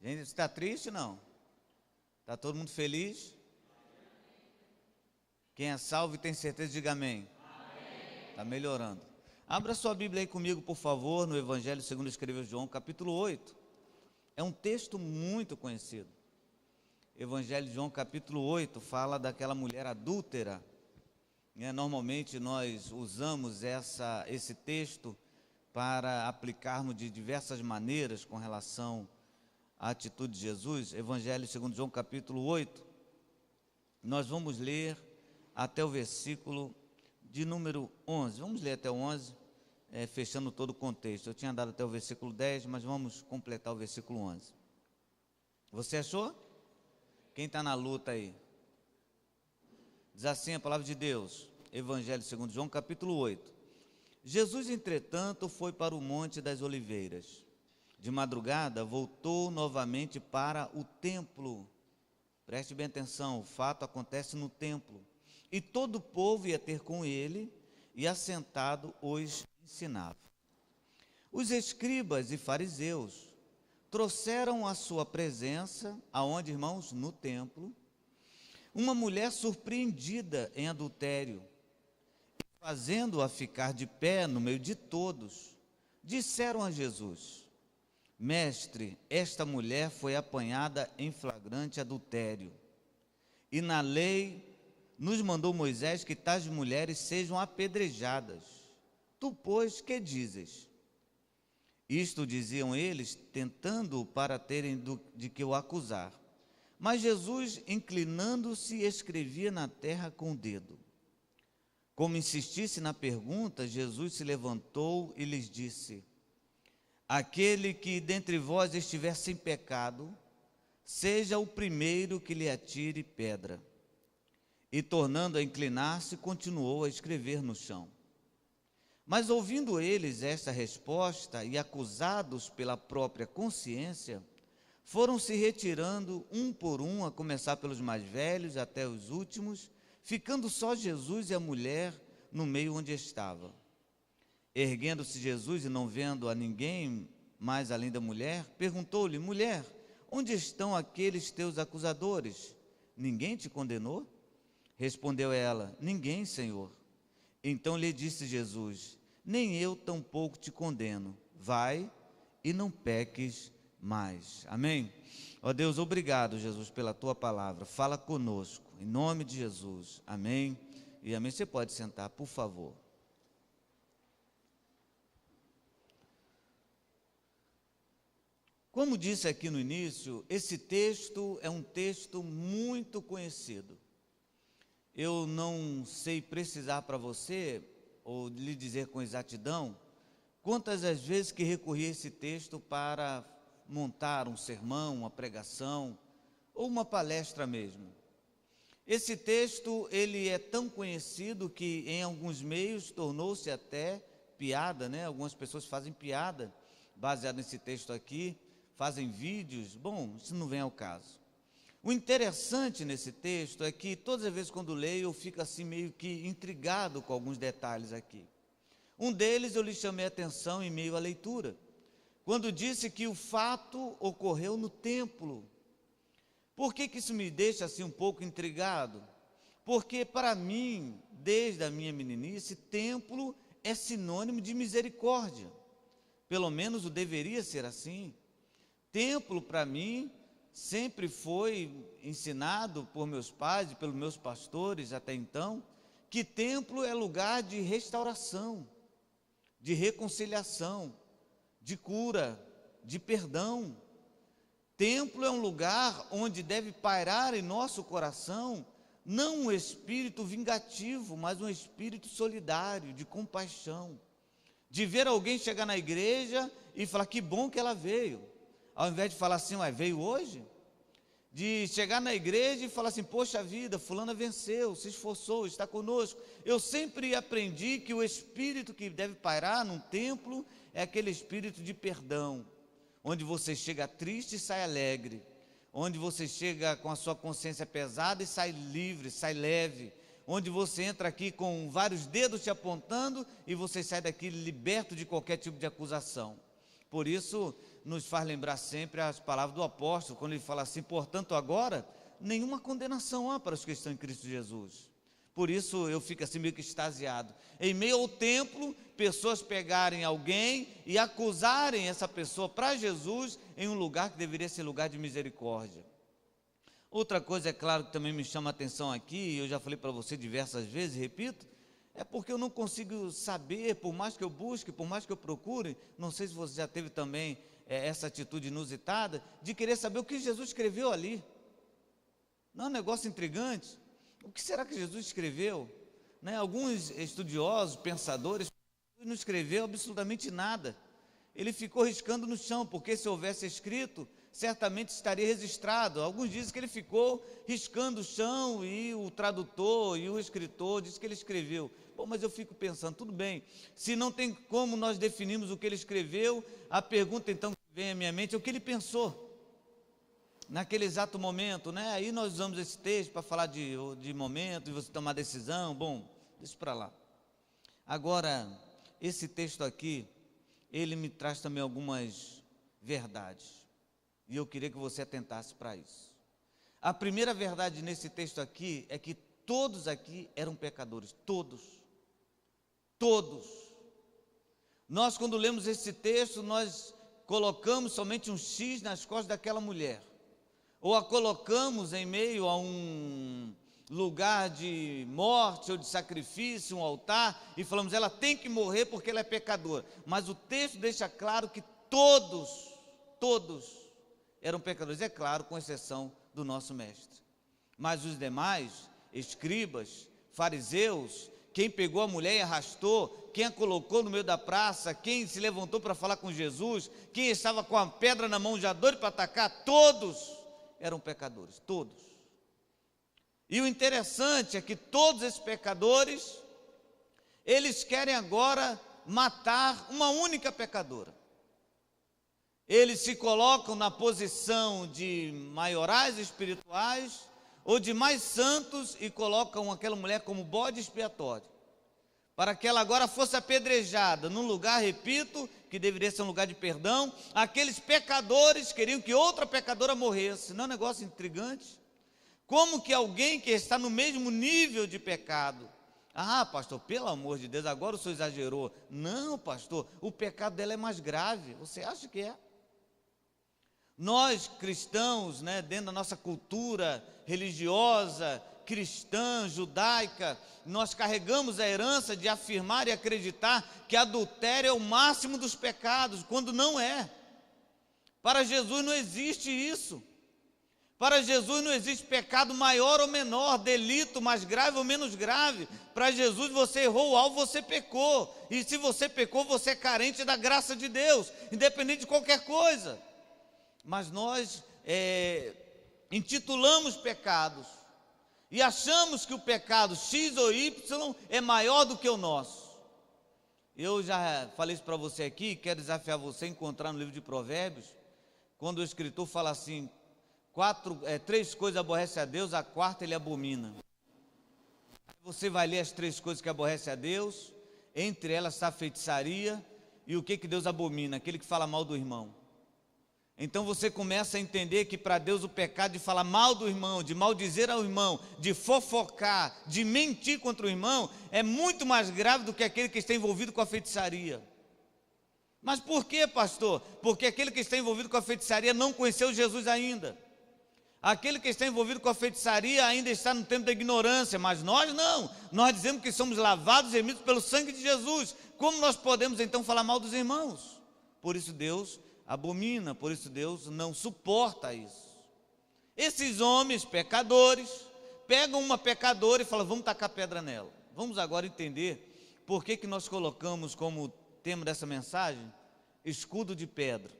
Gente, está triste não? Está todo mundo feliz? Quem é salvo e tem certeza, diga amém. Está melhorando. Abra sua Bíblia aí comigo, por favor, no Evangelho segundo escreveu João, capítulo 8. É um texto muito conhecido. Evangelho de João, capítulo 8, fala daquela mulher adúltera. Normalmente nós usamos esse texto para aplicarmos de diversas maneiras com relação à atitude de Jesus. Evangelho segundo João, capítulo 8. Nós vamos ler até o versículo de número 11. Vamos ler até o 11, fechando todo o contexto. Eu tinha dado até o versículo 10, mas vamos completar o versículo 11. Você achou? Quem está na luta aí? Diz assim a palavra de Deus, Evangelho segundo João, capítulo 8. Jesus, entretanto, foi para o Monte das Oliveiras. De madrugada, voltou novamente para o templo. Preste bem atenção, o fato acontece no templo. E todo o povo ia ter com ele, e assentado os ensinava. Os escribas e fariseus trouxeram à sua presença, aonde, irmãos? No templo, uma mulher surpreendida em adultério. Fazendo-a ficar de pé no meio de todos, disseram a Jesus: Mestre, esta mulher foi apanhada em flagrante adultério, e na lei nos mandou Moisés que tais mulheres sejam apedrejadas. Tu, pois, que dizes? Isto diziam eles, tentando-o para terem de que o acusar. Mas Jesus, inclinando-se, escrevia na terra com o dedo. Como insistisse na pergunta, Jesus se levantou e lhes disse: Aquele que dentre vós estiver sem pecado, seja o primeiro que lhe atire pedra. E tornando a inclinar-se, continuou a escrever no chão. Mas ouvindo eles esta resposta e acusados pela própria consciência, foram se retirando um por um, a começar pelos mais velhos até os últimos, ficando só Jesus e a mulher no meio onde estava. Erguendo-se Jesus e não vendo a ninguém mais além da mulher, perguntou-lhe: Mulher, onde estão aqueles teus acusadores? Ninguém te condenou? Respondeu ela: Ninguém, Senhor. Então lhe disse Jesus: Nem eu tampouco te condeno. Vai e não peques mais. Amém? Ó Deus, obrigado, Jesus, pela tua palavra. Fala conosco, em nome de Jesus. Amém e amém. Você pode sentar, por favor. Como disse aqui no início, esse texto é um texto muito conhecido. Eu não sei precisar para você, ou lhe dizer com exatidão, quantas as vezes que recorri a esse texto para montar um sermão, uma pregação, ou uma palestra mesmo. Esse texto, ele é tão conhecido que em alguns meios tornou-se até piada, né? Algumas pessoas fazem piada baseado nesse texto aqui, fazem vídeos. Bom, isso não vem ao caso. O interessante nesse texto é que todas as vezes quando leio eu fico assim meio que intrigado com alguns detalhes aqui. Um deles eu lhe chamei a atenção em meio à leitura, quando disse que o fato ocorreu no templo. Por que isso me deixa assim um pouco intrigado? Porque para mim, desde a minha meninice, templo é sinônimo de misericórdia. Pelo menos o deveria ser assim. Templo para mim sempre foi ensinado por meus pais e pelos meus pastores até então, que templo é lugar de restauração, de reconciliação, de cura, de perdão. Templo é um lugar onde deve pairar em nosso coração não um espírito vingativo, mas um espírito solidário, de compaixão, de ver alguém chegar na igreja e falar: que bom que ela veio, ao invés de falar assim: veio hoje? De chegar na igreja e falar assim: poxa vida, fulana venceu, se esforçou, está conosco. Eu sempre aprendi que o espírito que deve pairar num templo é aquele espírito de perdão, onde você chega triste e sai alegre, onde você chega com a sua consciência pesada e sai livre, sai leve, onde você entra aqui com vários dedos te apontando e você sai daqui liberto de qualquer tipo de acusação. Por isso, nos faz lembrar sempre as palavras do apóstolo, quando ele fala assim: portanto agora, nenhuma condenação há para os que estão em Cristo Jesus. Por isso eu fico assim meio que extasiado. Em meio ao templo, pessoas pegarem alguém e acusarem essa pessoa para Jesus em um lugar que deveria ser lugar de misericórdia. Outra coisa, é claro, que também me chama a atenção aqui, eu já falei para você diversas vezes, repito, é porque eu não consigo saber, por mais que eu busque, por mais que eu procure, não sei se você já teve também essa atitude inusitada, de querer saber o que Jesus escreveu ali. Não é um negócio intrigante? O que será que Jesus escreveu? Né? Alguns estudiosos, pensadores, não escreveu absolutamente nada. Ele ficou riscando no chão, porque se houvesse escrito, certamente estaria registrado. Alguns dizem que ele ficou riscando o chão, e o tradutor e o escritor diz que ele escreveu. Bom, mas eu fico pensando, tudo bem, se não tem como nós definirmos o que ele escreveu, a pergunta então que vem à minha mente é o que ele pensou naquele exato momento, né? Aí nós usamos esse texto para falar de momento, de você tomar decisão. Bom, deixa para lá. Agora, esse texto aqui, ele me traz também algumas verdades, e eu queria que você atentasse para isso. A primeira verdade nesse texto aqui é que todos aqui eram pecadores, todos. Nós, quando lemos esse texto, nós colocamos somente um X nas costas daquela mulher, ou a colocamos em meio a um lugar de morte ou de sacrifício, um altar, e falamos, ela tem que morrer porque ela é pecadora. Mas o texto deixa claro que todos eram pecadores, é claro, com exceção do nosso mestre. Mas os demais, escribas, fariseus, quem pegou a mulher e arrastou, quem a colocou no meio da praça, quem se levantou para falar com Jesus, quem estava com a pedra na mão já doido para atacar, todos eram pecadores, todos. E o interessante é que todos esses pecadores, eles querem agora matar uma única pecadora. Eles se colocam na posição de maiorais espirituais ou de mais santos e colocam aquela mulher como bode expiatório, para que ela agora fosse apedrejada num lugar, repito, que deveria ser um lugar de perdão. Aqueles pecadores queriam que outra pecadora morresse. Não é um negócio intrigante? Como que alguém que está no mesmo nível de pecado, pastor, pelo amor de Deus, agora o senhor exagerou. Não, pastor, o pecado dela é mais grave. Você acha que é? Nós cristãos, né, dentro da nossa cultura religiosa, cristã, judaica, nós carregamos a herança de afirmar e acreditar que adultério é o máximo dos pecados, quando não é. Para Jesus não existe isso. Para Jesus não existe pecado maior ou menor, delito mais grave ou menos grave. Para Jesus, você errou o alvo, você pecou. E se você pecou, você é carente da graça de Deus, independente de qualquer coisa. Mas nós intitulamos pecados e achamos que o pecado X ou Y é maior do que o nosso. Eu já falei isso para você aqui, quero desafiar você a encontrar no livro de Provérbios, quando o escritor fala assim, três coisas aborrece a Deus, a quarta ele abomina. Você vai ler as três coisas que aborrece a Deus, entre elas está a feitiçaria, e o que Deus abomina? Aquele que fala mal do irmão. Então você começa a entender que para Deus o pecado de falar mal do irmão, de maldizer ao irmão, de fofocar, de mentir contra o irmão, é muito mais grave do que aquele que está envolvido com a feitiçaria. Mas por quê, pastor? Porque aquele que está envolvido com a feitiçaria não conheceu Jesus ainda. Aquele que está envolvido com a feitiçaria ainda está no tempo da ignorância, mas nós não. Nós dizemos que somos lavados e remidos pelo sangue de Jesus. Como nós podemos então falar mal dos irmãos? Por isso Deus abomina, por isso Deus não suporta isso. Esses homens pecadores pegam uma pecadora e falam, vamos tacar pedra nela. Vamos agora entender por que nós colocamos como tema dessa mensagem, escudo de pedra.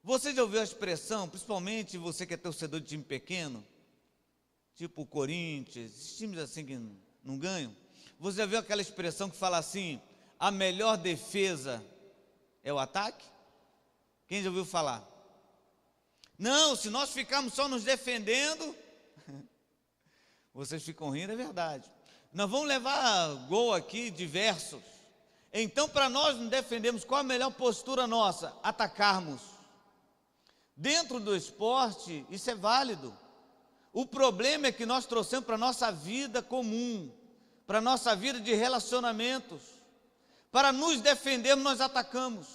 Você já ouviu a expressão, principalmente você que é torcedor de time pequeno, tipo o Corinthians, esses times assim que não ganham, você já viu aquela expressão que fala assim, a melhor defesa é o ataque? Quem já ouviu falar? Não, se nós ficarmos só nos defendendo, vocês ficam rindo, é verdade. Nós vamos levar gol aqui diversos, Então, para nós nos defendermos, qual a melhor postura nossa? Atacarmos. Dentro do esporte, isso é válido. O problema é que nós trouxemos para a nossa vida comum, para a nossa vida de relacionamentos. Para nos defendermos, nós atacamos.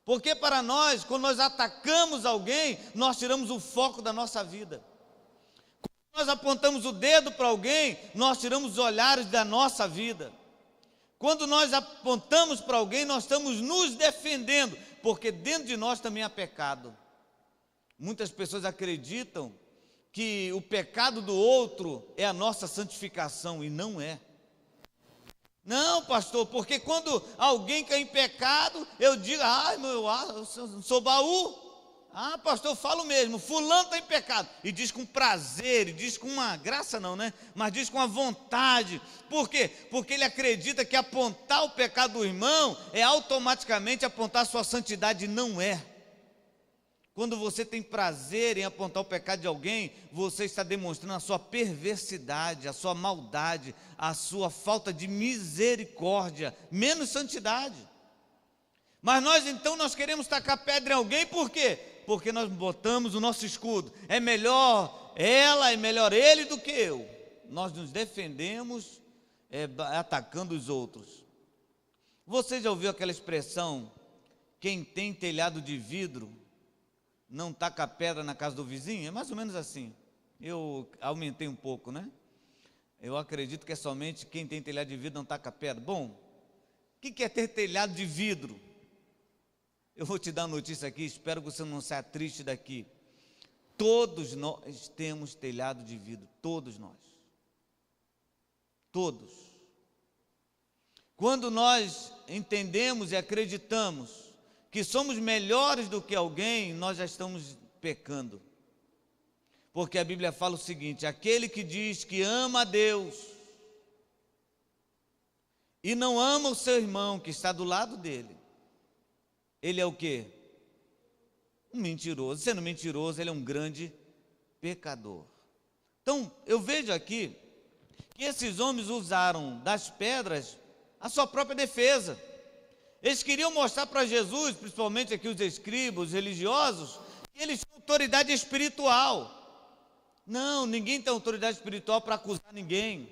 Porque para nós, quando nós atacamos alguém, nós tiramos o foco da nossa vida. Quando nós apontamos o dedo para alguém, nós tiramos os olhares da nossa vida. Quando nós apontamos para alguém, nós estamos nos defendendo, porque dentro de nós também há pecado. Muitas pessoas acreditam que o pecado do outro é a nossa santificação, e não é. Não, pastor, porque quando alguém cai em pecado, eu digo, eu sou baú. Ah, pastor, eu falo mesmo, fulano está em pecado. E diz com prazer, e diz com uma graça não, né? Mas diz com a vontade. Por quê? Porque ele acredita que apontar o pecado do irmão é automaticamente apontar a sua santidade, e não é. Quando você tem prazer em apontar o pecado de alguém, você está demonstrando a sua perversidade, a sua maldade, a sua falta de misericórdia, menos santidade. Mas nós queremos tacar pedra em alguém, por quê? Porque nós botamos o nosso escudo. É melhor ela, é melhor ele do que eu. Nós nos defendemos atacando os outros. Você já ouviu aquela expressão, quem tem telhado de vidro não taca pedra na casa do vizinho? É mais ou menos assim. Eu aumentei um pouco, né? Eu acredito que é somente quem tem telhado de vidro não taca pedra. Bom, o que é ter telhado de vidro? Eu vou te dar uma notícia aqui, espero que você não saia triste daqui. Todos nós temos telhado de vidro, todos nós. Todos. Quando nós entendemos e acreditamos que somos melhores do que alguém, nós já estamos pecando. Porque a Bíblia fala o seguinte: aquele que diz que ama a Deus e não ama o seu irmão que está do lado dele, ele é o quê? Um mentiroso. Sendo mentiroso, ele é um grande pecador. Então, eu vejo aqui que esses homens usaram das pedras a sua própria defesa. Eles queriam mostrar para Jesus, principalmente aqui os escribas, os religiosos, que eles tinham autoridade espiritual. Não, ninguém tem autoridade espiritual para acusar ninguém.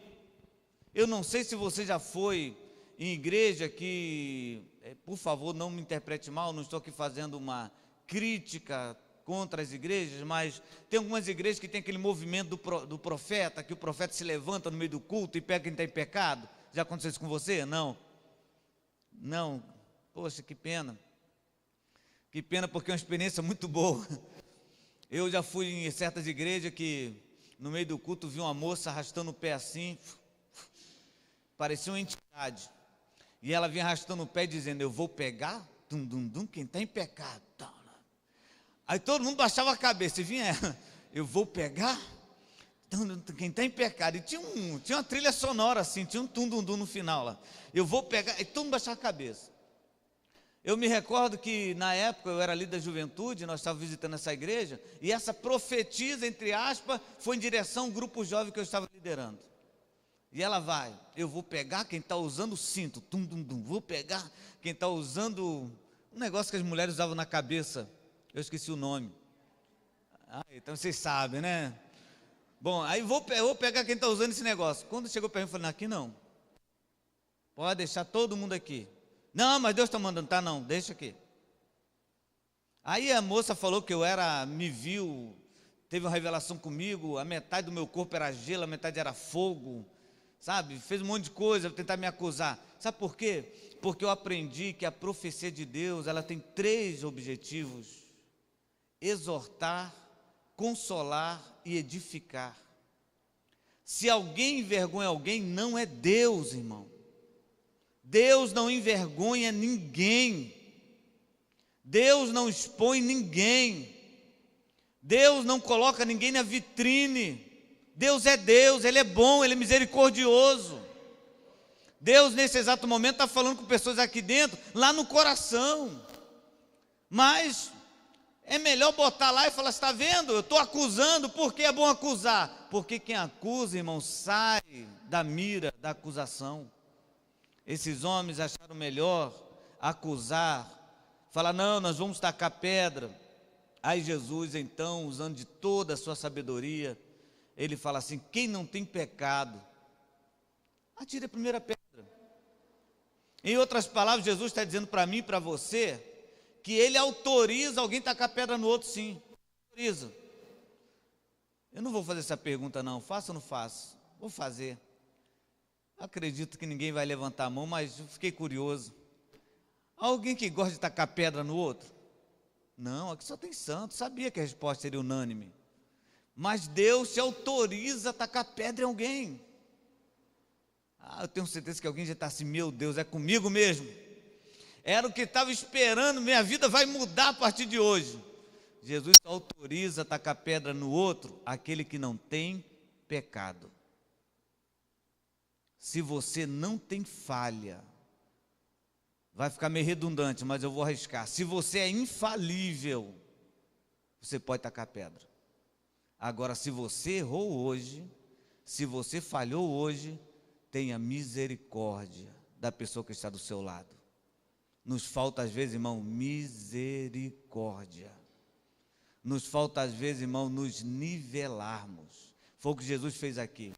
Eu não sei se você já foi em igreja que, por favor, não me interprete mal, não estou aqui fazendo uma crítica contra as igrejas, mas tem algumas igrejas que tem aquele movimento do profeta, que o profeta se levanta no meio do culto e pega quem está em pecado. Já aconteceu isso com você? Não. Não. Poxa, que pena. Que pena, porque é uma experiência muito boa. Eu já fui em certas igrejas que no meio do culto vi uma moça arrastando o pé assim, parecia uma entidade. E ela vinha arrastando o pé dizendo: eu vou pegar quem está em pecado. Aí todo mundo baixava a cabeça e vinha ela: eu vou pegar quem está em pecado. E tinha uma trilha sonora assim, tinha um tum-dum-dum no final lá. Eu vou pegar, e todo mundo baixava a cabeça. Eu me recordo que na época eu era líder da juventude, nós estávamos visitando essa igreja, e essa profetisa, entre aspas, foi em direção a um grupo jovem que eu estava liderando. E ela vai: eu vou pegar quem está usando o cinto, vou pegar quem está usando um negócio que as mulheres usavam na cabeça, eu esqueci o nome. Então vocês sabem, né? Bom, aí eu vou pegar quem está usando esse negócio. Quando chegou para mim, eu falei: não, aqui não. Pode deixar todo mundo aqui. Não, mas Deus está mandando. Tá, não, deixa aqui. Aí a moça falou que me viu, teve uma revelação comigo, a metade do meu corpo era gelo, a metade era fogo, sabe? Fez um monte de coisa para tentar me acusar. Sabe por quê? Porque eu aprendi que a profecia de Deus, ela tem 3 objetivos: exortar, consolar e edificar. Se alguém envergonha alguém, não é Deus, irmão. Deus não envergonha ninguém. Deus não expõe ninguém. Deus não coloca ninguém na vitrine. Deus é Deus, Ele é bom, Ele é misericordioso. Deus nesse exato momento está falando com pessoas aqui dentro, lá no coração. Mas é melhor botar lá e falar: está vendo? Eu estou acusando. Por que é bom acusar? Porque quem acusa, irmão, sai da mira da acusação. Esses homens acharam melhor acusar, falar, não, nós vamos tacar pedra. Aí Jesus, então, usando de toda a sua sabedoria, ele fala assim, quem não tem pecado, atire a primeira pedra. Em outras palavras, Jesus está dizendo para mim e para você, que ele autoriza alguém a tacar pedra no outro, sim, autoriza. Eu não vou fazer essa pergunta não, faço ou não faço? Vou fazer. Acredito que ninguém vai levantar a mão, mas eu fiquei curioso. Alguém que gosta de tacar pedra no outro? Não, aqui só tem santo, sabia que a resposta seria unânime. Mas Deus te autoriza a tacar pedra em alguém. Eu tenho certeza que alguém já está assim, meu Deus, é comigo mesmo. Era o que estava esperando, minha vida vai mudar a partir de hoje. Jesus autoriza a tacar pedra no outro, aquele que não tem pecado. Se você não tem falha, vai ficar meio redundante, mas eu vou arriscar. Se você é infalível, você pode tacar pedra. Agora, se você errou hoje, se você falhou hoje, tenha misericórdia da pessoa que está do seu lado. Nos falta às vezes, irmão, misericórdia. Nos falta às vezes, irmão, nos nivelarmos. Foi o que Jesus fez aqui.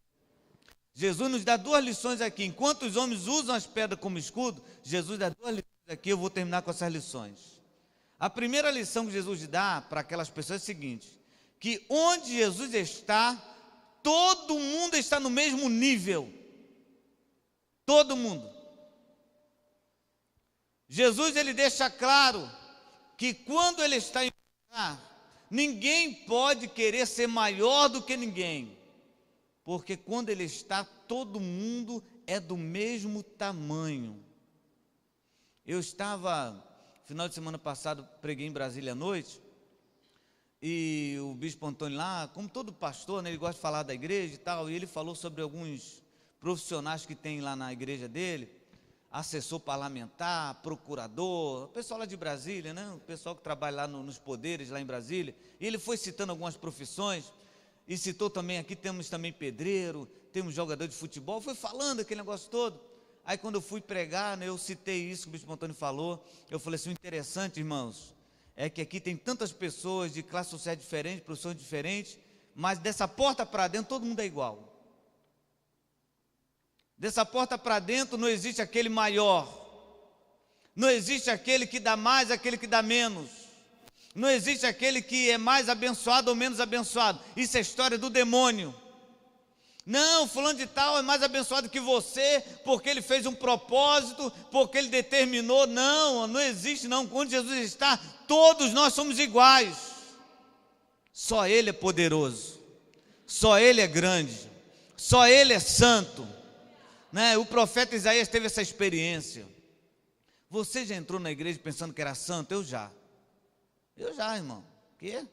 Jesus nos dá duas lições aqui. Enquanto os homens usam as pedras como escudo, Jesus dá duas lições aqui. Eu vou terminar com essas lições. A primeira lição que Jesus dá para aquelas pessoas é a seguinte: que onde Jesus está, todo mundo está no mesmo nível. Todo mundo. Jesus, ele deixa claro que quando ele está em um lugar, ninguém pode querer ser maior do que ninguém. Porque quando ele está, todo mundo é do mesmo tamanho. Eu estava, final de semana passado, preguei em Brasília à noite, e o bispo Antônio lá, como todo pastor, né, ele gosta de falar da igreja e tal, e ele falou sobre alguns profissionais que tem lá na igreja dele, assessor parlamentar, procurador, o pessoal lá de Brasília, né, o pessoal que trabalha lá nos poderes lá em Brasília, e ele foi citando algumas profissões, e citou também, aqui temos também pedreiro, temos jogador de futebol, foi falando aquele negócio todo. Aí quando eu fui pregar, né, eu citei isso que o bispo Antônio falou, eu falei assim, o interessante, irmãos, é que aqui tem tantas pessoas de classe social diferente, profissões diferentes, mas dessa porta para dentro todo mundo é igual. Dessa porta para dentro não existe aquele maior, não existe aquele que dá mais, aquele que dá menos, não existe aquele que é mais abençoado ou menos abençoado. Isso é história do demônio. Não, fulano de tal é mais abençoado que você, porque ele fez um propósito, porque ele determinou. Não, não existe não. Onde Jesus está, todos nós somos iguais. Só ele é poderoso, só ele é grande, só ele é santo, né? O profeta Isaías teve essa experiência. Você já entrou na igreja pensando que era santo? Eu já, irmão. Quê?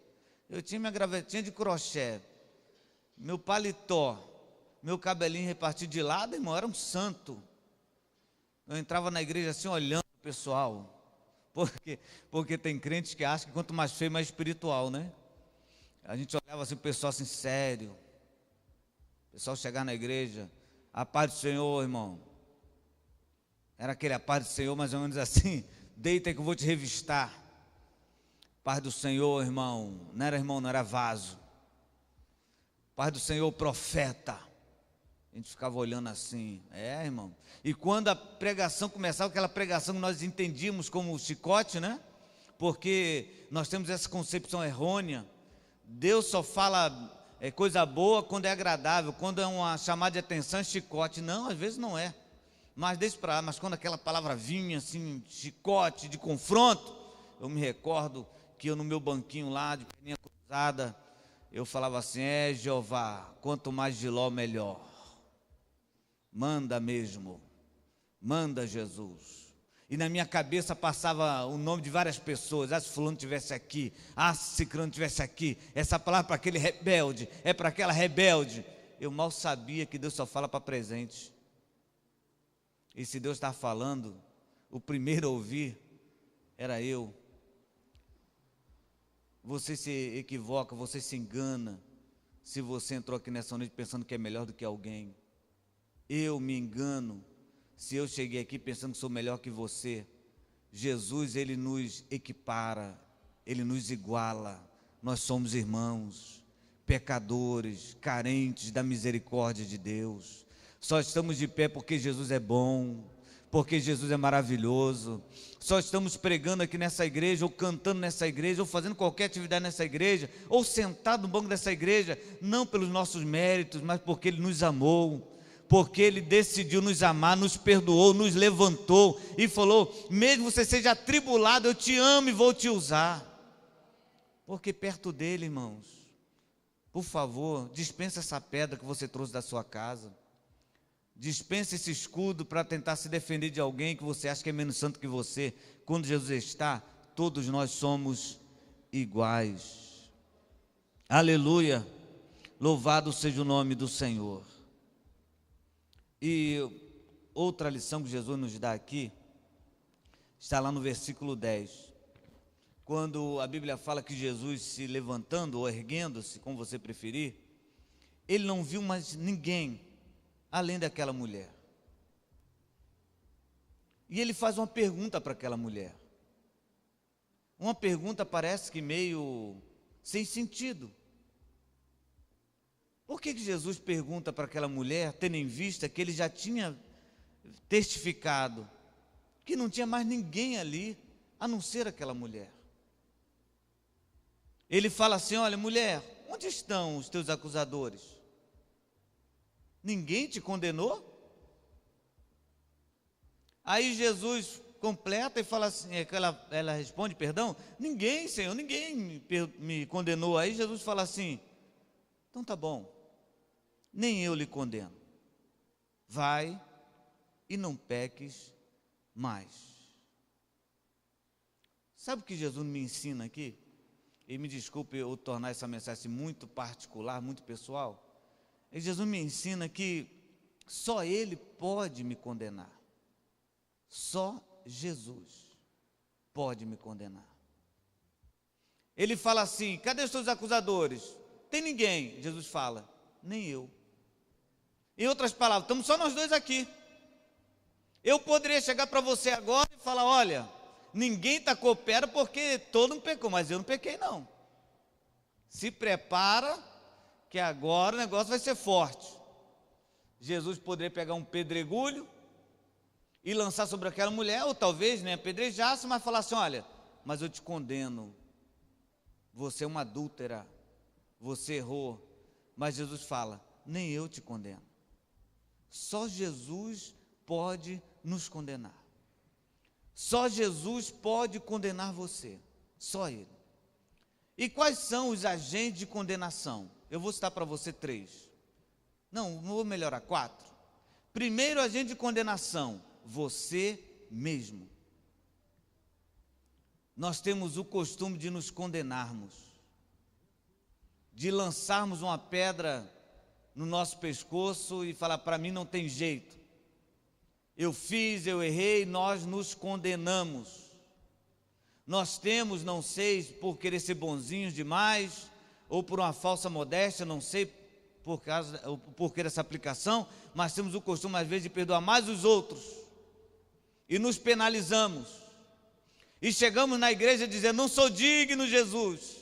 Eu tinha minha gravetinha de crochê, meu paletó, meu cabelinho repartido de lado, irmão, era um santo. Eu entrava na igreja assim, olhando o pessoal, porque tem crentes que acham que quanto mais feio, mais espiritual, né? A gente olhava assim, o pessoal assim, sério. O pessoal chegar na igreja, a paz do Senhor, irmão. Era aquele a paz do Senhor, mais ou menos assim, deita que eu vou te revistar. Paz do Senhor, irmão, não era vaso. Paz do Senhor, profeta. A gente ficava olhando assim, irmão. E quando a pregação começava, aquela pregação que nós entendíamos como chicote, né? Porque nós temos essa concepção errônea. Deus só fala coisa boa quando é agradável, quando é uma chamada de atenção, é chicote. Não, às vezes não é. Mas deixa pra lá, mas quando aquela palavra vinha assim, chicote, de confronto, eu me recordo que eu no meu banquinho lá, de perninha cruzada, eu falava assim, Jeová, quanto mais Giló, melhor. Manda mesmo, manda Jesus. E na minha cabeça passava o nome de várias pessoas, se fulano estivesse aqui, se ciclano estivesse aqui, essa palavra para aquele rebelde, é para aquela rebelde. Eu mal sabia que Deus só fala para presente. E se Deus está falando, o primeiro a ouvir era eu. Você se equivoca, você se engana, se você entrou aqui nessa noite pensando que é melhor do que alguém. Eu me engano se eu cheguei aqui pensando que sou melhor que você, Jesus, ele nos equipara, ele nos iguala. Nós somos irmãos, pecadores, carentes da misericórdia de Deus. Só estamos de pé porque Jesus é bom, porque Jesus é maravilhoso. Só estamos pregando aqui nessa igreja, ou cantando nessa igreja, ou fazendo qualquer atividade nessa igreja, ou sentado no banco dessa igreja, não pelos nossos méritos, mas porque Ele nos amou, porque Ele decidiu nos amar, nos perdoou, nos levantou e falou: mesmo você seja atribulado, eu te amo e vou te usar. Porque perto dele, irmãos, por favor, dispensa essa pedra que você trouxe da sua casa, dispensa esse escudo para tentar se defender de alguém que você acha que é menos santo que você. Quando Jesus está, todos nós somos iguais. Aleluia, louvado seja o nome do Senhor. E outra lição que Jesus nos dá aqui, está lá no versículo 10, quando a Bíblia fala que Jesus, se levantando ou erguendo-se, como você preferir, ele não viu mais ninguém além daquela mulher. E ele faz uma pergunta para aquela mulher. Uma pergunta parece que meio sem sentido. Por que Jesus pergunta para aquela mulher, tendo em vista que ele já tinha testificado que não tinha mais ninguém ali, a não ser aquela mulher? Ele fala assim: olha, mulher, onde estão os teus acusadores? Ninguém te condenou? Aí Jesus completa e fala assim, ela responde, perdão, ninguém, Senhor, ninguém me condenou. Aí Jesus fala assim: então tá bom, nem eu lhe condeno, vai e não peques mais. Sabe o que Jesus me ensina aqui? E me desculpe eu tornar essa mensagem muito particular, muito pessoal. E Jesus me ensina que só Ele pode me condenar. Só Jesus pode me condenar. Ele fala assim: cadê os teus acusadores? Tem ninguém. Jesus fala: nem eu. Em outras palavras, estamos só nós dois aqui. Eu poderia chegar para você agora e falar: olha, ninguém está coopera porque todo mundo pecou, mas eu não pequei não. Se prepara que agora o negócio vai ser forte. Jesus poderia pegar um pedregulho e lançar sobre aquela mulher, ou talvez nem apedrejasse, mas falar assim: olha, mas eu te condeno, você é uma adúltera, você errou. Mas Jesus fala: nem eu te condeno. Só Jesus pode nos condenar. Só Jesus pode condenar você, só Ele. E quais são os agentes de condenação? Eu vou citar para você 3. Não vou melhorar, 4. Primeiro agente de condenação: você mesmo. Nós temos o costume de nos condenarmos, de lançarmos uma pedra no nosso pescoço e falar: para mim não tem jeito, eu fiz, eu errei. Nós nos condenamos. Nós temos, não sei, por querer ser bonzinhos demais, ou por uma falsa modéstia, não sei por que essa aplicação, mas temos o costume às vezes de perdoar mais os outros, e nos penalizamos, e chegamos na igreja dizendo: não sou digno, Jesus.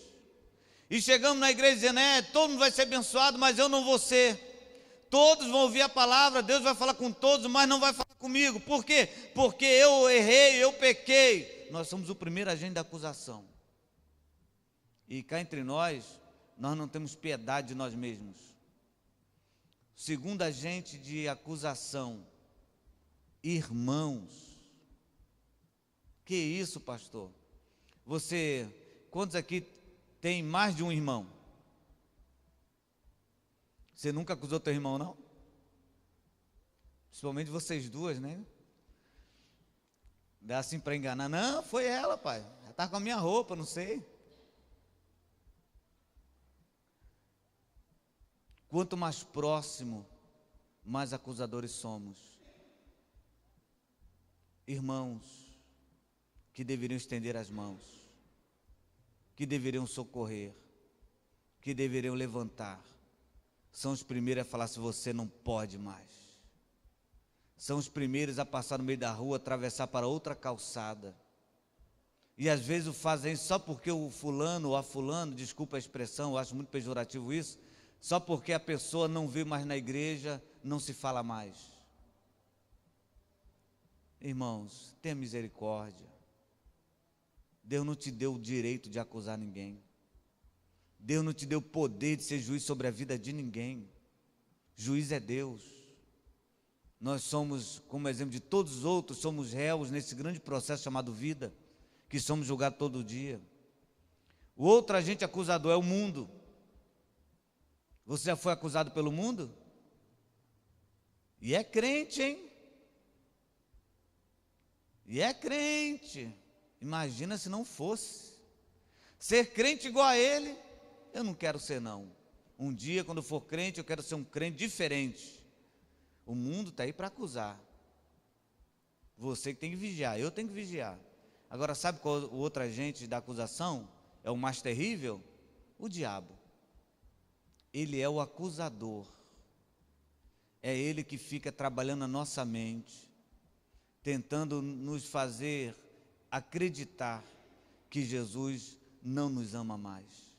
E chegamos na igreja dizendo: todo mundo vai ser abençoado, mas eu não vou ser. Todos vão ouvir a palavra, Deus vai falar com todos, mas não vai falar comigo. Por quê? Porque eu errei, eu pequei. Nós somos o primeiro agente da acusação. E cá entre nós não temos piedade de nós mesmos. Segundo agente de acusação: irmãos. Que isso, pastor? Quantos aqui tem mais de um irmão? Você nunca acusou teu irmão, não? Principalmente vocês duas, né? Dá assim para enganar: não, foi ela, pai, ela estava com a minha roupa, não sei. Quanto mais próximo, mais acusadores somos. Irmãos que deveriam estender as mãos, que deveriam socorrer, que deveriam levantar, são os primeiros a falar: se você não pode mais, são os primeiros a passar no meio da rua, atravessar para outra calçada. E às vezes o fazem só porque o fulano ou a fulano, desculpa a expressão, eu acho muito pejorativo isso, só porque a pessoa não vê mais na igreja, não se fala mais. Irmãos, tenha misericórdia. Deus não te deu o direito de acusar ninguém. Deus não te deu o poder de ser juiz sobre a vida de ninguém. Juiz é Deus. Nós somos, como exemplo de todos os outros, somos réus nesse grande processo chamado vida, que somos julgados todo dia. O outro agente acusador é o mundo. Você já foi acusado pelo mundo? E é crente, hein? E é crente. Imagina se não fosse. Ser crente igual a ele, eu não quero ser não. Um dia, quando eu for crente, eu quero ser um crente diferente. O mundo está aí para acusar. Você que tem que vigiar, eu tenho que vigiar. Agora, sabe qual o outro agente da acusação? É o mais terrível? O diabo. Ele é o acusador. É ele que fica trabalhando na nossa mente, tentando nos fazer acreditar que Jesus não nos ama mais.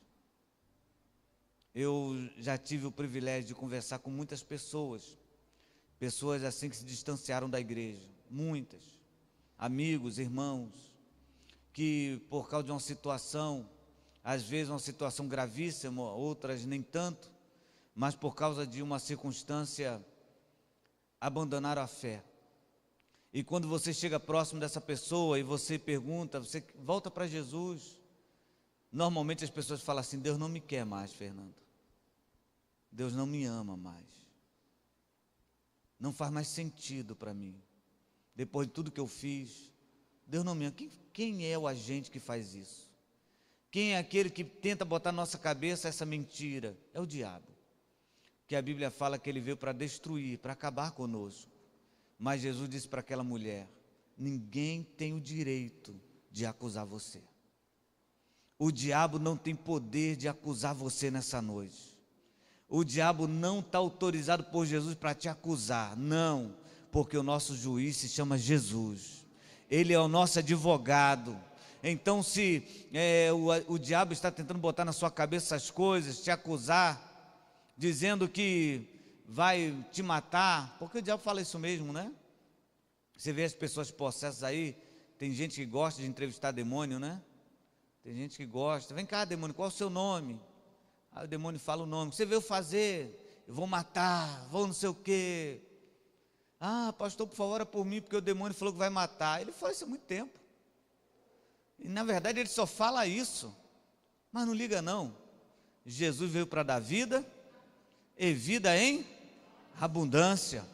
Eu já tive o privilégio de conversar com muitas pessoas assim que se distanciaram da igreja, muitas, amigos, irmãos, que por causa de uma situação, às vezes uma situação gravíssima, outras nem tanto, mas por causa de uma circunstância, abandonaram a fé. E quando você chega próximo dessa pessoa e você pergunta, você volta para Jesus, normalmente as pessoas falam assim: Deus não me quer mais, Fernando. Deus não me ama mais. Não faz mais sentido para mim. Depois de tudo que eu fiz, Deus não me ama. Quem é o agente que faz isso? Quem é aquele que tenta botar na nossa cabeça essa mentira? É o diabo. Que a Bíblia fala que ele veio para destruir, para acabar conosco. Mas Jesus disse para aquela mulher: ninguém tem o direito de acusar você. O diabo não tem poder de acusar você nessa noite. O diabo não está autorizado por Jesus para te acusar, não, porque o nosso juiz se chama Jesus. Ele é o nosso advogado. Então, se o diabo está tentando botar na sua cabeça essas coisas, te acusar, dizendo que vai te matar, porque o diabo fala isso mesmo, né? Você vê as pessoas possessas aí, tem gente que gosta de entrevistar demônio, né? Tem gente que gosta. Vem cá, demônio, qual é o seu nome? Aí o demônio fala o nome. O que você veio fazer? Eu vou matar, vou não sei o quê. Ah, pastor, por favor, ora por mim, porque o demônio falou que vai matar. Ele falou isso há muito tempo. E na verdade ele só fala isso. Mas não liga não. Jesus veio para dar vida, e vida em abundância.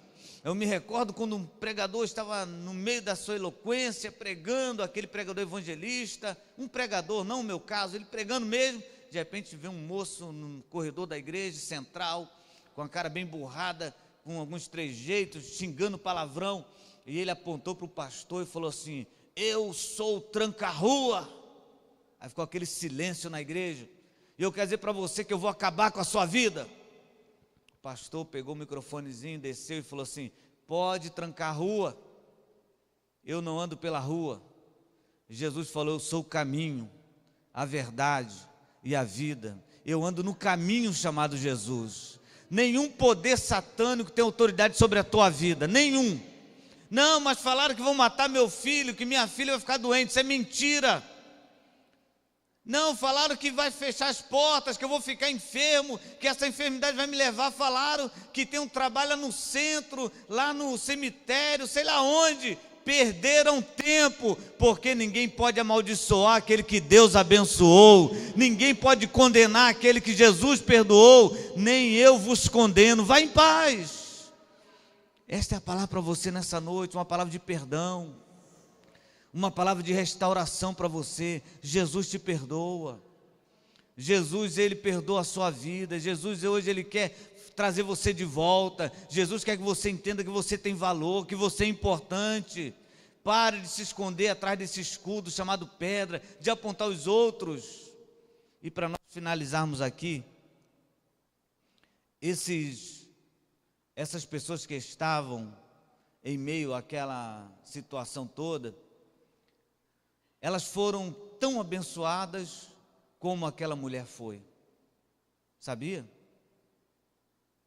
Eu me recordo quando um pregador estava no meio da sua eloquência, pregando, aquele pregador evangelista, um pregador, não o meu caso, ele pregando mesmo. De repente vê um moço no corredor da igreja central, com a cara bem borrada, com alguns trejeitos, xingando palavrão, e ele apontou para o pastor e falou assim: eu sou o tranca-rua. Aí ficou aquele silêncio na igreja. E eu quero dizer para você que eu vou acabar com a sua vida. O pastor pegou o microfonezinho, desceu e falou assim: pode trancar a rua, eu não ando pela rua. Jesus falou: eu sou o caminho, a verdade e a vida. Eu ando no caminho chamado Jesus. Nenhum poder satânico tem autoridade sobre a tua vida, nenhum. Não, mas falaram que vão matar meu filho, que minha filha vai ficar doente. Isso é mentira. Não, falaram que vai fechar as portas, que eu vou ficar enfermo, que essa enfermidade vai me levar. Falaram que tem um trabalho no centro, lá no cemitério, sei lá onde. Perderam tempo, porque ninguém pode amaldiçoar aquele que Deus abençoou, ninguém pode condenar aquele que Jesus perdoou, nem eu vos condeno. Vá em paz. Esta é a palavra para você nessa noite, uma palavra de perdão, uma palavra de restauração para você. Jesus te perdoa. Jesus, ele perdoa a sua vida. Jesus hoje ele quer trazer você de volta. Jesus quer que você entenda que você tem valor, que você é importante. Pare de se esconder atrás desse escudo chamado pedra, de apontar os outros. E para nós finalizarmos aqui, essas pessoas que estavam em meio àquela situação toda, elas foram tão abençoadas como aquela mulher foi. Sabia?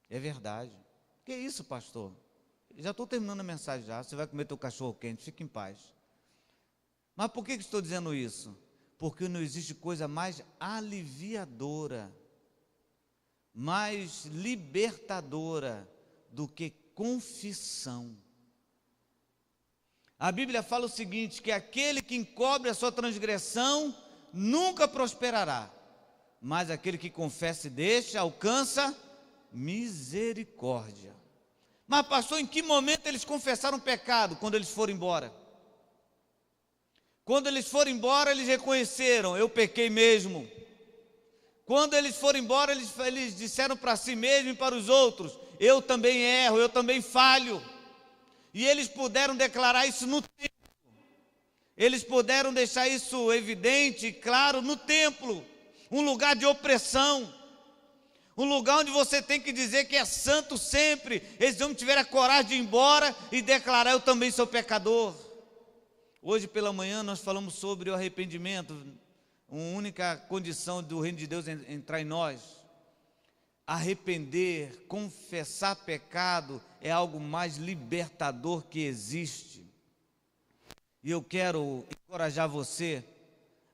É verdade. Que isso, pastor? Já estou terminando a mensagem já. Você vai comer teu cachorro quente, fique em paz. Mas por que estou dizendo isso? Porque não existe coisa mais aliviadora, mais libertadora do que confissão. A Bíblia fala o seguinte, que aquele que encobre a sua transgressão nunca prosperará, mas aquele que confessa e deixa alcança misericórdia. Mas pastor, em que momento eles confessaram o pecado? Quando eles foram embora. Quando eles foram embora, eles reconheceram, eu pequei mesmo. Quando eles foram embora, eles disseram para si mesmos e para os outros, eu também erro, eu também falho. E eles puderam declarar isso no templo. Eles puderam deixar isso evidente e claro no templo. Um lugar de opressão. Um lugar onde você tem que dizer que é santo sempre. Eles não tiveram a coragem de ir embora e declarar, eu também sou pecador. Hoje pela manhã nós falamos sobre o arrependimento. Uma única condição do reino de Deus entrar em nós. Arrepender, confessar pecado é algo mais libertador que existe. E eu quero encorajar você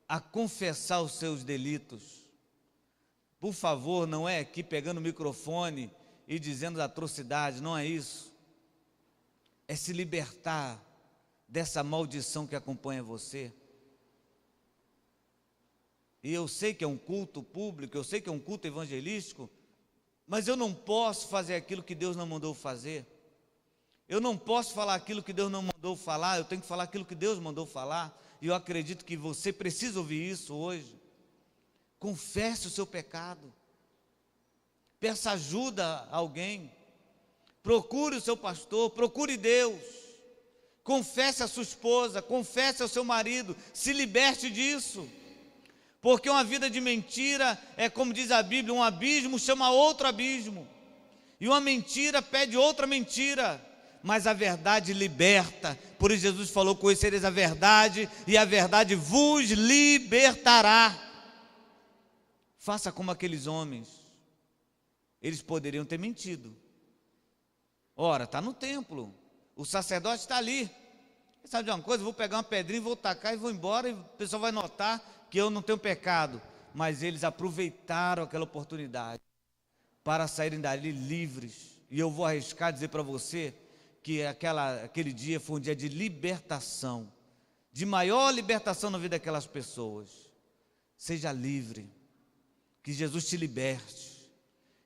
a confessar os seus delitos. Por favor, não é aqui pegando o microfone e dizendo atrocidades, não é isso. É se libertar dessa maldição que acompanha você. E eu sei que é um culto público, eu sei que é um culto evangelístico, mas eu não posso fazer aquilo que Deus não mandou fazer. Eu não posso falar aquilo que Deus não mandou falar, eu tenho que falar aquilo que Deus mandou falar. E eu acredito que você precisa ouvir isso hoje. Confesse o seu pecado. Peça ajuda a alguém. Procure o seu pastor, procure Deus. Confesse a sua esposa, confesse ao seu marido, se liberte disso. Porque uma vida de mentira é, como diz a Bíblia, um abismo chama outro abismo. E uma mentira pede outra mentira. Mas a verdade liberta. Por isso Jesus falou, conhecereis a verdade e a verdade vos libertará. Faça como aqueles homens. Eles poderiam ter mentido. Ora, está no templo. O sacerdote está ali. Sabe de uma coisa? Vou pegar uma pedrinha, vou tacar e vou embora. E o pessoal vai notar que eu não tenho pecado. Mas eles aproveitaram aquela oportunidade para saírem dali livres. E eu vou arriscar dizer para você que aquele dia foi um dia de libertação, de maior libertação na vida daquelas pessoas. Seja livre, que Jesus te liberte,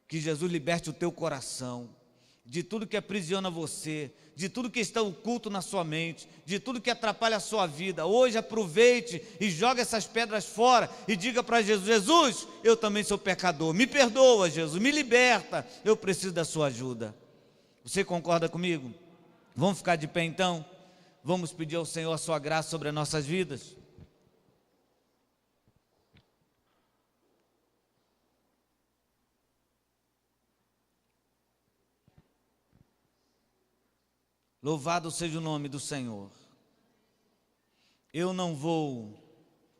que Jesus liberte o teu coração, de tudo que aprisiona você, de tudo que está oculto na sua mente, de tudo que atrapalha a sua vida. Hoje aproveite e jogue essas pedras fora e diga para Jesus, Jesus, eu também sou pecador, me perdoa Jesus, me liberta, eu preciso da sua ajuda. Você concorda comigo? Vamos ficar de pé então? Vamos pedir ao Senhor a sua graça sobre as nossas vidas? Louvado seja o nome do Senhor. Eu não vou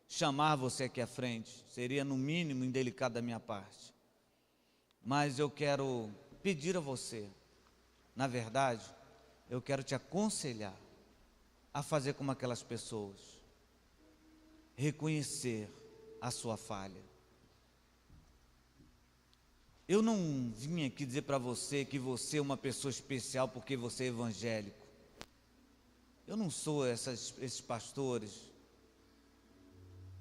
chamar você aqui à frente, seria no mínimo indelicado da minha parte. Mas eu quero pedir a você, na verdade, eu quero te aconselhar a fazer como aquelas pessoas, reconhecer a sua falha. Eu não vim aqui dizer para você que você é uma pessoa especial porque você é evangélico. Eu não sou esses pastores.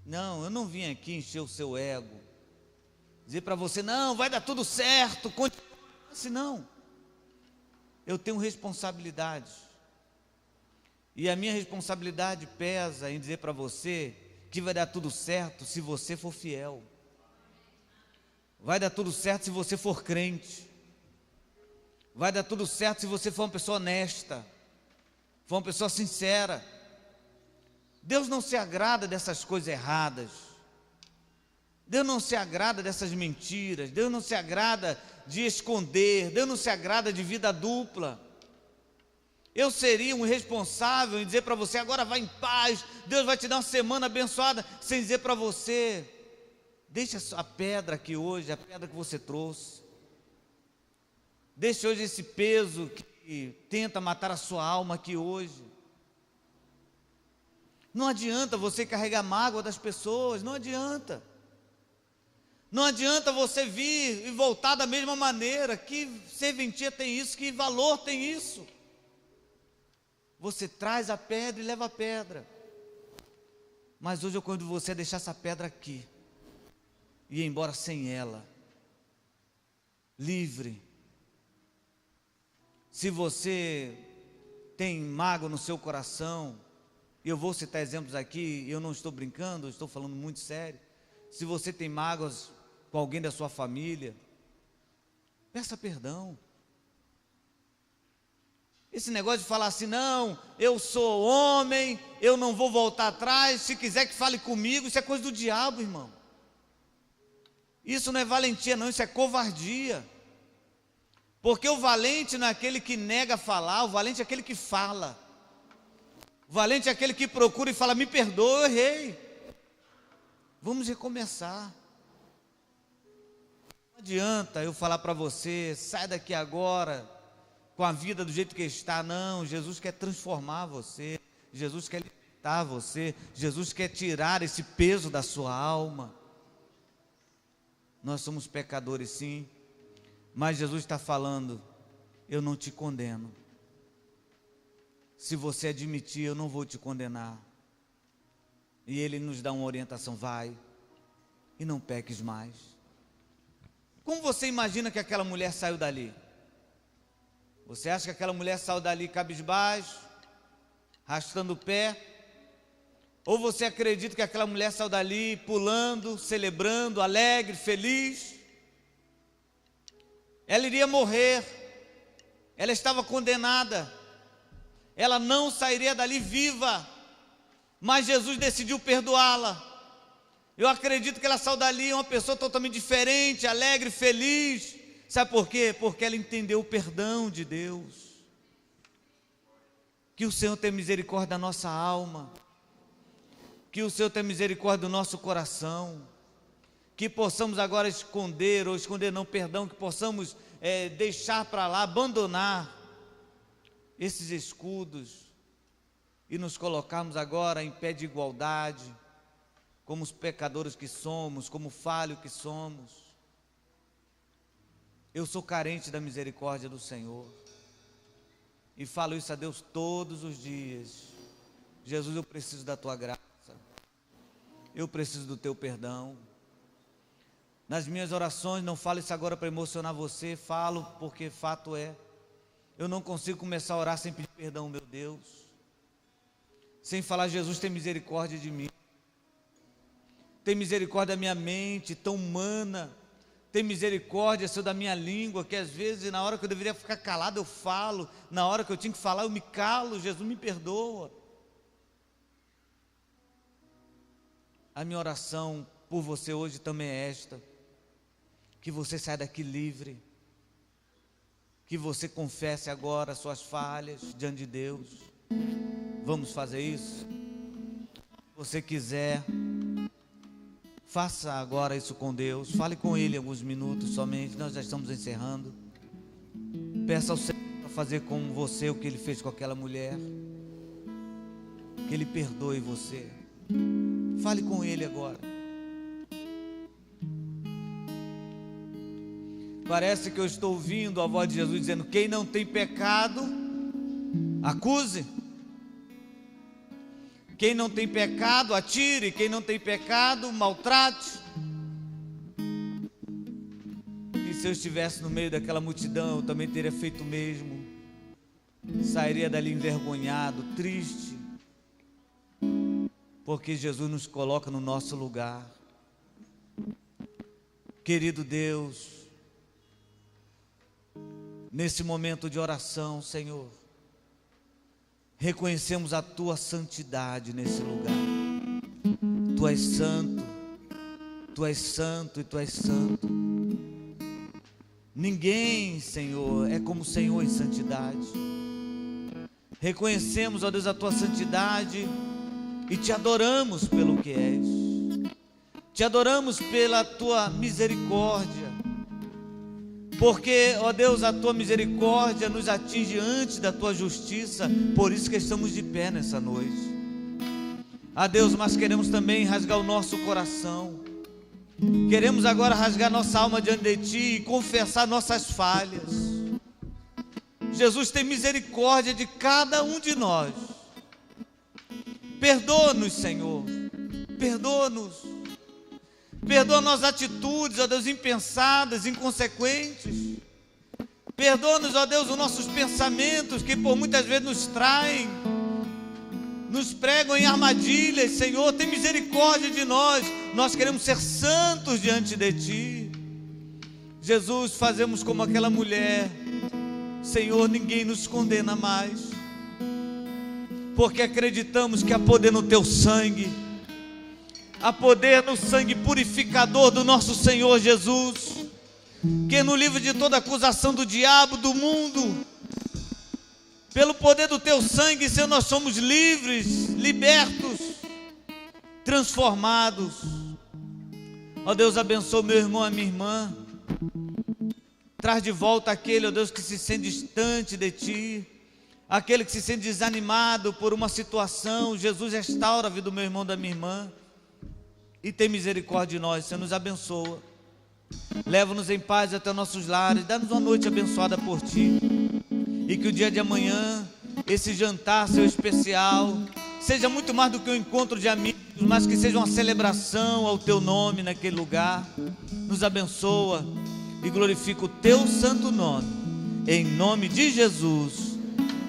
Não, eu não vim aqui encher o seu ego, dizer para você, não, vai dar tudo certo, continue assim, não. Eu tenho responsabilidade. E a minha responsabilidade pesa em dizer para você que vai dar tudo certo se você for fiel. Vai dar tudo certo se você for crente. Vai dar tudo certo se você for uma pessoa honesta, for uma pessoa sincera. Deus não se agrada dessas coisas erradas. Deus não se agrada dessas mentiras. Deus não se agrada de esconder. Deus não se agrada de vida dupla. Eu seria um irresponsável em dizer para você, agora vá em paz, Deus vai te dar uma semana abençoada, sem dizer para você, deixa a pedra aqui hoje, a pedra que você trouxe. Deixa hoje esse peso que tenta matar a sua alma aqui hoje. Não adianta você carregar mágoa das pessoas, não adianta. Não adianta você vir e voltar da mesma maneira. Que serventia tem isso? Que valor tem isso? Você traz a pedra e leva a pedra. Mas hoje eu convido você a deixar essa pedra aqui e ir embora sem ela, livre. Se você tem mágoa no seu coração, e eu vou citar exemplos aqui, eu não estou brincando, eu estou falando muito sério. Se você tem mágoas com alguém da sua família, peça perdão. Esse negócio de falar assim, não, eu sou homem, eu não vou voltar atrás, se quiser que fale comigo, isso é coisa do diabo, irmão. Isso não é valentia não, isso é covardia. Porque o valente não é aquele que nega falar, o valente é aquele que fala. O valente é aquele que procura e fala, me perdoa, eu errei. Vamos recomeçar. Não adianta eu falar para você, sai daqui agora, com a vida do jeito que está. Não, Jesus quer transformar você, Jesus quer libertar você, Jesus quer tirar esse peso da sua alma. Nós somos pecadores sim, mas Jesus está falando, eu não te condeno. Se você admitir, eu não vou te condenar. E Ele nos dá uma orientação, vai e não peques mais. Como você imagina que aquela mulher saiu dali? Você acha que aquela mulher saiu dali cabisbaixo, arrastando o pé? Ou você acredita que aquela mulher saiu dali pulando, celebrando, alegre, feliz? Ela iria morrer, ela estava condenada, ela não sairia dali viva, mas Jesus decidiu perdoá-la. Eu acredito que ela saiu dali uma pessoa totalmente diferente, alegre, feliz. Sabe por quê? Porque ela entendeu o perdão de Deus. Que o Senhor tenha misericórdia da nossa alma, que o Senhor tenha misericórdia do nosso coração, que possamos agora esconder, ou esconder não, perdão, que possamos deixar para lá, abandonar esses escudos e nos colocarmos agora em pé de igualdade, como os pecadores que somos, como falho que somos. Eu sou carente da misericórdia do Senhor e falo isso a Deus todos os dias. Jesus, eu preciso da tua graça, eu preciso do teu perdão. Nas minhas orações, não falo isso agora para emocionar você, falo porque fato é, eu não consigo começar a orar sem pedir perdão, meu Deus, sem falar, Jesus, tem misericórdia de mim, tem misericórdia da minha mente tão humana, tem misericórdia, Senhor, da minha língua, que às vezes na hora que eu deveria ficar calado eu falo, na hora que eu tinha que falar eu me calo. Jesus, me perdoa. A minha oração por você hoje também é esta, que você saia daqui livre, que você confesse agora as suas falhas diante de Deus. Vamos fazer isso? Se você quiser, faça agora isso com Deus, fale com Ele alguns minutos somente, nós já estamos encerrando. Peça ao Senhor para fazer com você o que Ele fez com aquela mulher, que Ele perdoe você. Fale com Ele agora. Parece que eu estou ouvindo a voz de Jesus dizendo, quem não tem pecado, acuse. Quem não tem pecado, atire. Quem não tem pecado, maltrate. E se eu estivesse no meio daquela multidão, eu também teria feito o mesmo. Sairia dali envergonhado, triste, porque Jesus nos coloca no nosso lugar. Querido Deus, nesse momento de oração, Senhor, reconhecemos a Tua santidade nesse lugar. Tu és santo, Tu és santo e Tu és santo. Ninguém, Senhor, é como o Senhor em santidade. reconhecemos, ó Deus, a tua santidade e te adoramos pelo que és. Te adoramos pela tua misericórdia, porque, ó Deus, a tua misericórdia nos atinge antes da tua justiça, por isso que estamos de pé nessa noite. Ah Deus, mas queremos também rasgar o nosso coração, queremos agora rasgar nossa alma diante de ti e confessar nossas falhas. Jesus, tem misericórdia de cada um de nós. Perdoa-nos, Senhor, perdoa-nos. Perdoa nossas atitudes, ó Deus, impensadas, inconsequentes. Perdoa-nos, ó Deus, os nossos pensamentos que por muitas vezes nos traem, nos pregam em armadilhas. Senhor, tem misericórdia de nós. Nós queremos ser santos diante de ti. Jesus, fazemos como aquela mulher. Senhor, ninguém nos condena mais, porque acreditamos que há poder no teu sangue, há poder no sangue purificador do nosso Senhor Jesus, que nos livra de toda acusação do diabo, do mundo. Pelo poder do teu sangue, Senhor, nós somos livres, libertos, transformados. Ó Deus, abençoa meu irmão, a minha irmã. Traz de volta aquele, ó Deus, que se sente distante de ti, aquele que se sente desanimado por uma situação. Jesus, restaura a vida do meu irmão, da minha irmã, e tem misericórdia de nós. Senhor, nos abençoa, leva-nos em paz até nossos lares, dá-nos uma noite abençoada por ti, e que o dia de amanhã, esse jantar seu especial, seja muito mais do que um encontro de amigos, mas que seja uma celebração ao teu nome naquele lugar. Nos abençoa e glorifica o teu santo nome, em nome de Jesus,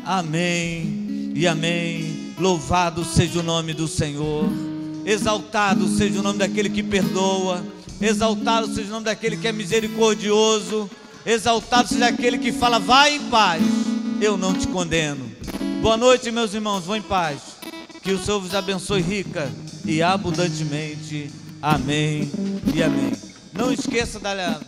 amém e amém. Louvado seja o nome do Senhor, exaltado seja o nome daquele que perdoa, exaltado seja o nome daquele que é misericordioso, exaltado seja aquele que fala: vai em paz, eu não te condeno. Boa noite, meus irmãos, vão em paz, que o Senhor vos abençoe rica e abundantemente, amém e amém. Não esqueça da